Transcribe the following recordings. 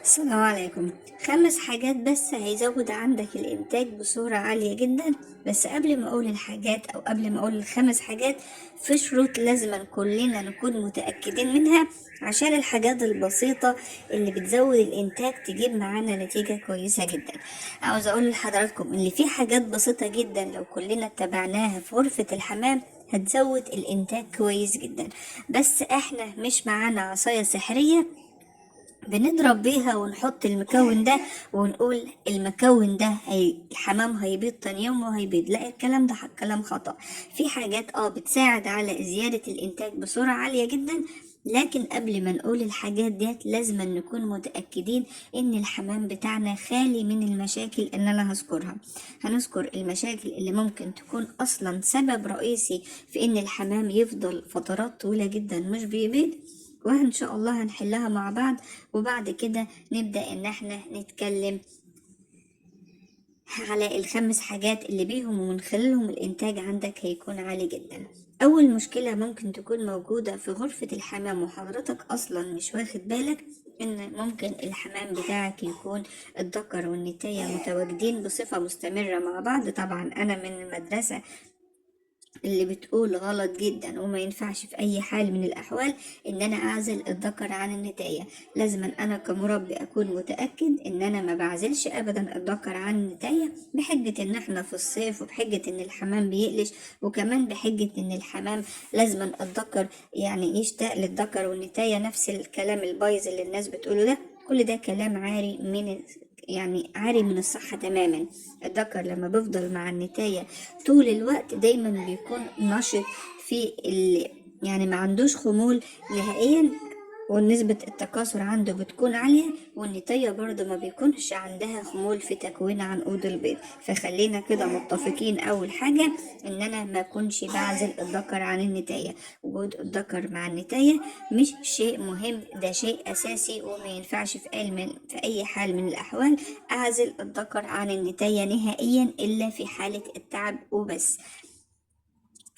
السلام عليكم. 5 حاجات بس هيزود عندك الإنتاج بصورة عالية جدا. بس قبل ما أقول الحاجات أو قبل ما أقول ال5 حاجات، في شروط لازم كلنا نكون متأكدين منها عشان الحاجات البسيطة اللي بتزود الإنتاج تجيب معانا نتيجة كويسة جدا. عاوز أقول لحضراتكم إن في حاجات بسيطة جدا لو كلنا اتبعناها في غرفة الحمام هتزود الإنتاج كويس جدا. بس إحنا مش معانا عصاية سحرية بنضرب بيها ونحط المكون ده ونقول المكون ده الحمام هيبيض تاني يوم وهيبيض. لا، الكلام ده كلام خطأ. في حاجات بتساعد على زيادة الانتاج بسرعة عالية جدا، لكن قبل ما نقول الحاجات ديت لازم نكون متأكدين ان الحمام بتاعنا خالي من المشاكل اللي انا هذكرها. هنذكر المشاكل اللي ممكن تكون اصلا سبب رئيسي في ان الحمام يفضل فترات طويلة جدا مش بيبيض، وإن شاء الله هنحلها مع بعض. وبعد كده نبدأ إن احنا نتكلم على ال5 حاجات اللي بيهم ومن خلالهم الإنتاج عندك هيكون عالي جدا. أول مشكلة ممكن تكون موجودة في غرفة الحمام وحضرتك أصلا مش واخد بالك، إن ممكن الحمام بتاعك يكون الذكر والنتاية متواجدين بصفة مستمرة مع بعض. طبعا أنا من المدرسة اللي بتقول غلط جدا، وما ينفعش في اي حال من الاحوال ان انا اعزل الذكر عن النتاية. لازم انا كمربي اكون متأكد ان انا ما بعزلش ابدا الذكر عن النتاية، بحجة ان احنا في الصيف، وبحجة ان الحمام بيقلش، وكمان بحجة ان الحمام لازم الذكر يعني يشتاق للذكر والنتاية. نفس الكلام البايظ اللي الناس بتقوله ده، كل ده كلام عاري من عاري من الصحة تماما. الذكر لما بيفضل مع النتاية طول الوقت دايما بيكون نشط يعني ما عندوش خمول نهائيا، ونسبة التكاثر عنده بتكون عالية، والنتاية برضه ما بيكونش عندها خمول في تكوين عنقود البيض. فخلينا كده متفقين أول حاجة إن أنا ما أكونش بعزل الذكر عن النتاية. وجود الذكر مع النتاية مش شيء مهم، ده شيء أساسي، وما ينفعش في أي حال من الأحوال أعزل الذكر عن النتاية نهائيا إلا في حالة التعب وبس.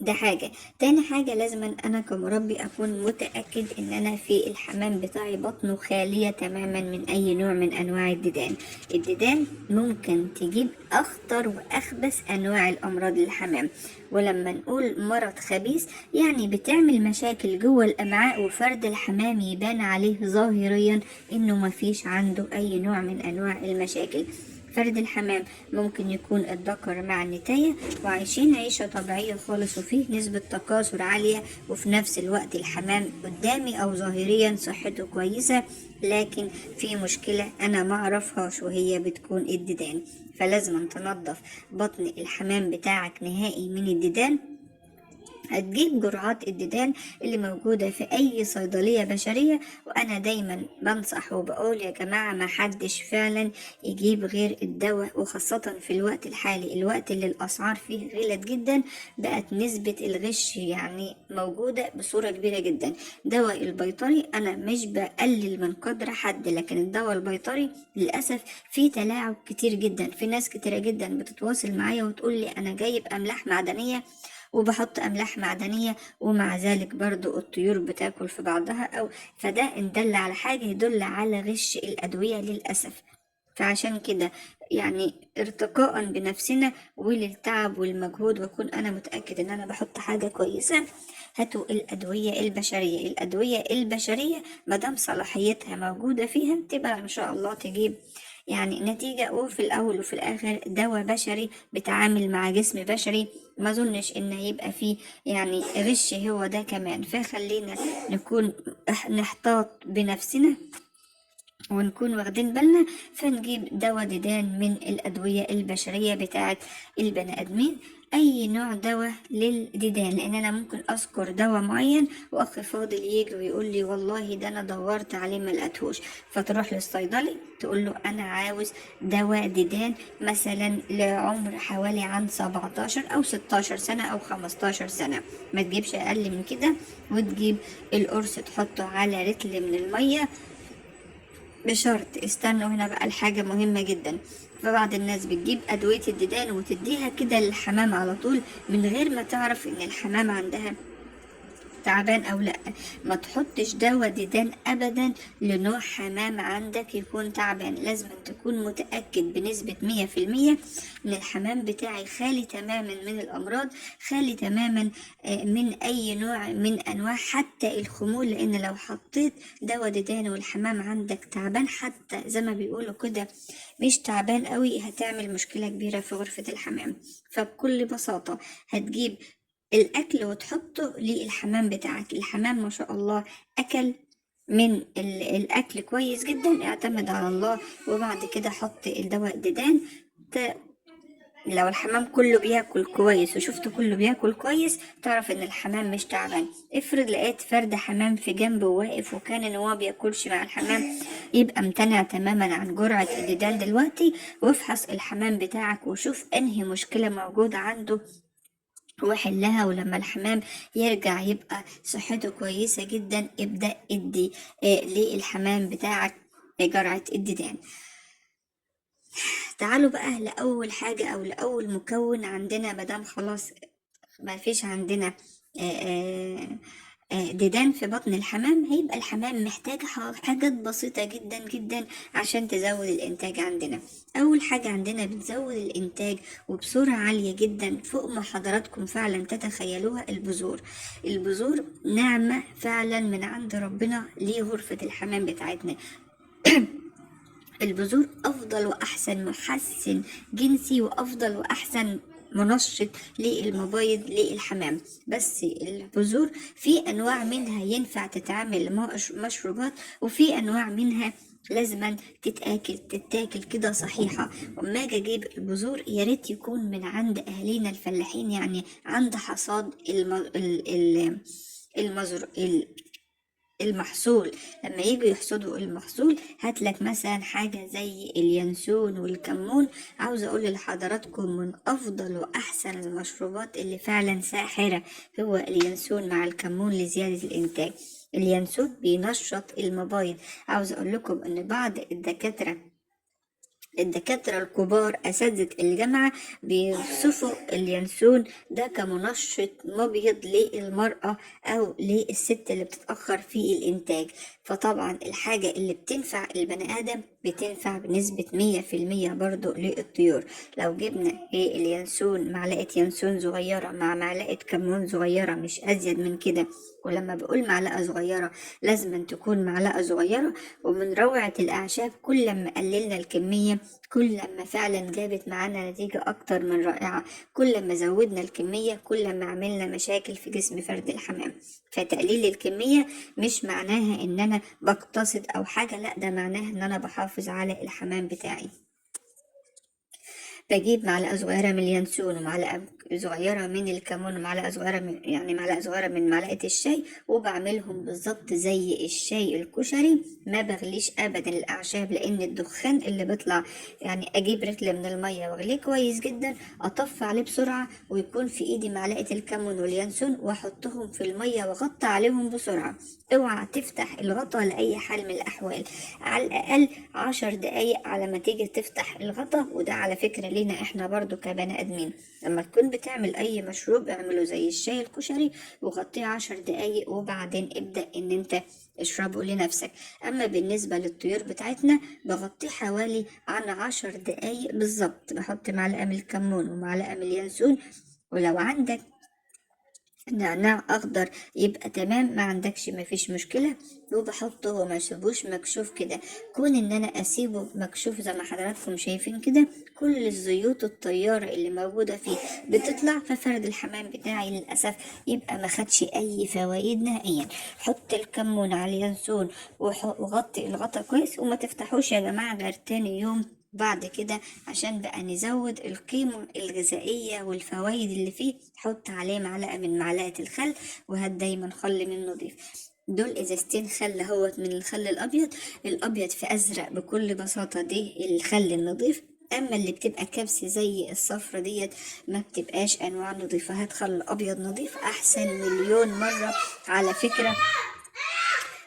ده حاجة. تاني حاجة، لازم أنا كمربي أكون متأكد إن أنا في الحمام بتاعي بطنه خالية تماما من أي نوع من أنواع الديدان. الديدان ممكن تجيب أخطر وأخبث أنواع الأمراض للحمام. ولما نقول مرض خبيث يعني بتعمل مشاكل جوه الأمعاء، وفرد الحمام يبان عليه ظاهريا إنه مفيش عنده أي نوع من أنواع المشاكل. فرد الحمام ممكن يكون الذكر مع النتاية وعايشين عيشة طبيعية خالص، وفيه نسبة تكاثر عالية، وفي نفس الوقت الحمام قدامي أو ظاهريا صحته كويسة، لكن في مشكلة أنا معرفهاش وهي بتكون الديدان. فلازم تنظف بطن الحمام بتاعك نهائي من الديدان. هتجيب جرعات الديدان اللي موجودة في أي صيدلية بشرية، وأنا دايما بنصح وبقول يا جماعة ما حدش فعلا يجيب غير الدواء، وخاصة في الوقت الحالي، الوقت اللي الأسعار فيه غلت جدا، بقت نسبة الغش يعني موجودة بصورة كبيرة جدا. دواء البيطري أنا مش بقلل من قدر حد، لكن الدواء البيطري للأسف فيه تلاعب كتير جدا. في ناس كتيرة جدا بتتواصل معايا وتقول لي أنا جايب أملاح معدنية وبحط أملاح معدنية، ومع ذلك برضو الطيور بتاكل في بعضها، فده إن دل على حاجة يدل على غش الأدوية للأسف. فعشان كده يعني ارتقاء بنفسنا وللتعب والمجهود، واكون انا متأكد ان انا بحط حاجة كويسة، هاتوا الأدوية البشرية. الأدوية البشرية مادام صلاحيتها موجودة فيها تبقى إن شاء الله تجيب يعني نتيجة. وفي الأول وفي الآخر دواء بشري بتعامل مع جسم بشري، ما ظنش ان يبقى فيه يعني غش هو ده كمان. فخلينا نكون نحتاط بنفسنا ونكون واخدين بالنا، فنجيب دواء ديدان من الأدوية البشرية بتاعت البني آدمين، أي نوع دواء للديدان. لأن أنا ممكن أذكر دواء معين وأخ فاضل يجي ويقول لي والله ده أنا دورت عليه ما لقيتهوش، فتروح للصيدلي تقول له أنا عاوز دواء ديدان مثلا لعمر حوالي عن 17 أو 16 سنة أو 15 سنة، ما تجيبش أقل من كده، وتجيب القرص تحطه على رتل من المية. بشرط استنوا هنا بقى الحاجة مهمة جدا، فبعض الناس بتجيب أدوية الديدان وتديها كده للحمام على طول من غير ما تعرف إن الحمام عندها تعبان او لا. ما تحطش دواء ديدان ابدا لنوع حمام عندك يكون تعبان. لازم تكون متأكد بنسبة 100% ان الحمام بتاعي خالي تماما من الامراض، خالي تماما من اي نوع من انواع حتى الخمول. لان لو حطيت دواء ديدان والحمام عندك تعبان، حتى زي ما بيقولوا كده مش تعبان قوي، هتعمل مشكلة كبيرة في غرفة الحمام. فبكل بساطة هتجيب الاكل وتحطه للحمام بتاعك. الحمام ما شاء الله اكل من الاكل كويس جدا، اعتمد على الله، وبعد كده حط الدواء ديدان. لو الحمام كله بياكل كويس وشفت كله بياكل كويس، تعرف ان الحمام مش تعبان. افرض لقيت فرد حمام في جنبه واقف وكان ان هو بياكلش مع الحمام، يبقى امتنع تماما عن جرعة الديدان دلوقتي، وافحص الحمام بتاعك وشوف انهي مشكلة موجودة عنده وحلها. ولما الحمام يرجع يبقى صحته كويسة جدا، ابدأ ادي للحمام بتاعك جرعة الديدان. تعالوا بقى لأول حاجة أو لأول مكون عندنا. مادام خلاص ما فيش عندنا ديدان في بطن الحمام، هيبقى الحمام محتاج حاجات بسيطة جدا جدا عشان تزود الإنتاج عندنا. أول حاجة عندنا بتزود الإنتاج وبسرعة عالية جدا فوق ما حضراتكم فعلا تتخيلوها، البذور. البذور نعمة فعلا من عند ربنا لغرفة الحمام بتاعتنا. البذور افضل واحسن محسن جنسي وافضل واحسن منشط للمبايض للحمام. بس البذور في انواع منها ينفع تتعمل مشروبات، وفي انواع منها لازما تتاكل كده صحيحة. وما اجي اجيب البذور يا ريت يكون من عند اهالينا الفلاحين، يعني عند حصاد المزر المحصول. لما يجوا يحصدوا المحصول هاتلك مثلا حاجة زي اليانسون والكمون. عاوز اقول لحضراتكم من افضل واحسن المشروبات اللي فعلا ساحرة هو اليانسون مع الكمون لزيادة الانتاج. اليانسون بينشط المبايض. عاوز اقول لكم ان بعض الدكاترة الكبار أساتذة الجامعة بيوصفوا اليانسون ده كمنشط مبيض للمرأة أو للست اللي بتتأخر في الإنتاج. فطبعا الحاجة اللي بتنفع البني آدم بتنفع بنسبة 100% برضو للطيور. لو جبنا اليانسون، معلقة يانسون صغيرة مع معلقة كمون صغيرة، مش أزيد من كده. ولما بقول معلقة صغيرة لازم تكون معلقة صغيرة. ومن روعة الأعشاب كل ما قللنا الكمية كل ما فعلا جابت معانا نتيجة أكتر من رائعة. كل ما زودنا الكمية كل ما عملنا مشاكل في جسم فرد الحمام. فتقليل الكمية مش معناها إن أنا بقتصد أو حاجة، لأ، ده معناها إن أنا بحافظ على الحمام بتاعي. بجيب معلقة صغيرة من اليانسون ومعلقة صغيرة من الكمون ومعلقة صغيرة معلقة صغيرة من معلقة الشاي، وبعملهم بالظبط زي الشاي الكشري. ما بغليش أبدا الأعشاب لأن الدخان اللي بيطلع، يعني أجيب رتلة من المية واغليه كويس جدا، أطفي عليه بسرعة ويكون في إيدي معلقة الكمون واليانسون وأحطهم في المية وأغطي عليهم بسرعة. اوعى تفتح الغطا لأي حال من الأحوال، على الأقل 10 دقايق على ما تيجي تفتح الغطا. وده على فكرة لينا احنا برضو كبني ادمين، لما تكون بتعمل اي مشروب اعمله زي الشاي الكشري وغطيه 10 دقايق وبعدين ابدأ ان انت اشربه لنفسك. اما بالنسبة للطيور بتاعتنا بغطيه حوالي عن 10 دقايق بالظبط. بحط معلقة من الكمون ومعلقة من اليانسون، ولو عندك نعناع اخضر يبقى تمام، ما عندكش مفيش مشكله. وبحطه وما اسيبوش مكشوف كده. كون ان انا اسيبه مكشوف زي ما حضراتكم شايفين كده، كل الزيوت الطياره اللي موجوده فيه بتطلع، ففرد الحمام بتاعي للاسف يبقى ما خدش اي فوائد نهائيا. حط الكمون على اليانسون وغطي الغطا كويس، وما تفتحوش يا جماعه غير تاني يوم بعد كده عشان بقى نزود القيمة الغذائية والفوائد اللي فيه. حط عليه معلقة من معلقة الخل، وهات دايما خل من نضيف. دول ازازتين خل اهوت من الخل الابيض في ازرق بكل بساطة، دي الخل النضيف. اما اللي بتبقى كبس زي الصفرة ديت ما بتبقاش انواع نضيفة. هات خل ابيض نضيف احسن مليون مرة على فكرة.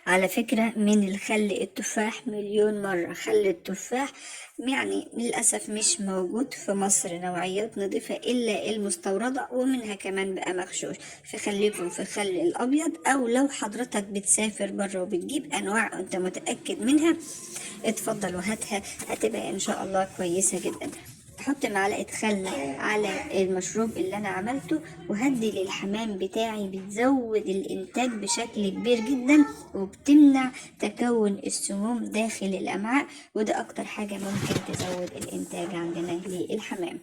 على فكرة من الخل التفاح مليون مرة. خل التفاح يعني للأسف مش موجود في مصر نوعيات نضيفة إلا المستوردة، ومنها كمان بقى مغشوش. فخليكم في الخل الأبيض، أو لو حضرتك بتسافر بره وبتجيب أنواع أنت متأكد منها، اتفضل وهاتها، هتبقى إن شاء الله كويسة جدا. احط معلقة خل على المشروب اللي انا عملته، وهدي للحمام بتاعي، بتزود الانتاج بشكل كبير جدا، وبتمنع تكون السموم داخل الامعاء، وده اكتر حاجة ممكن تزود الانتاج عندنا للحمام.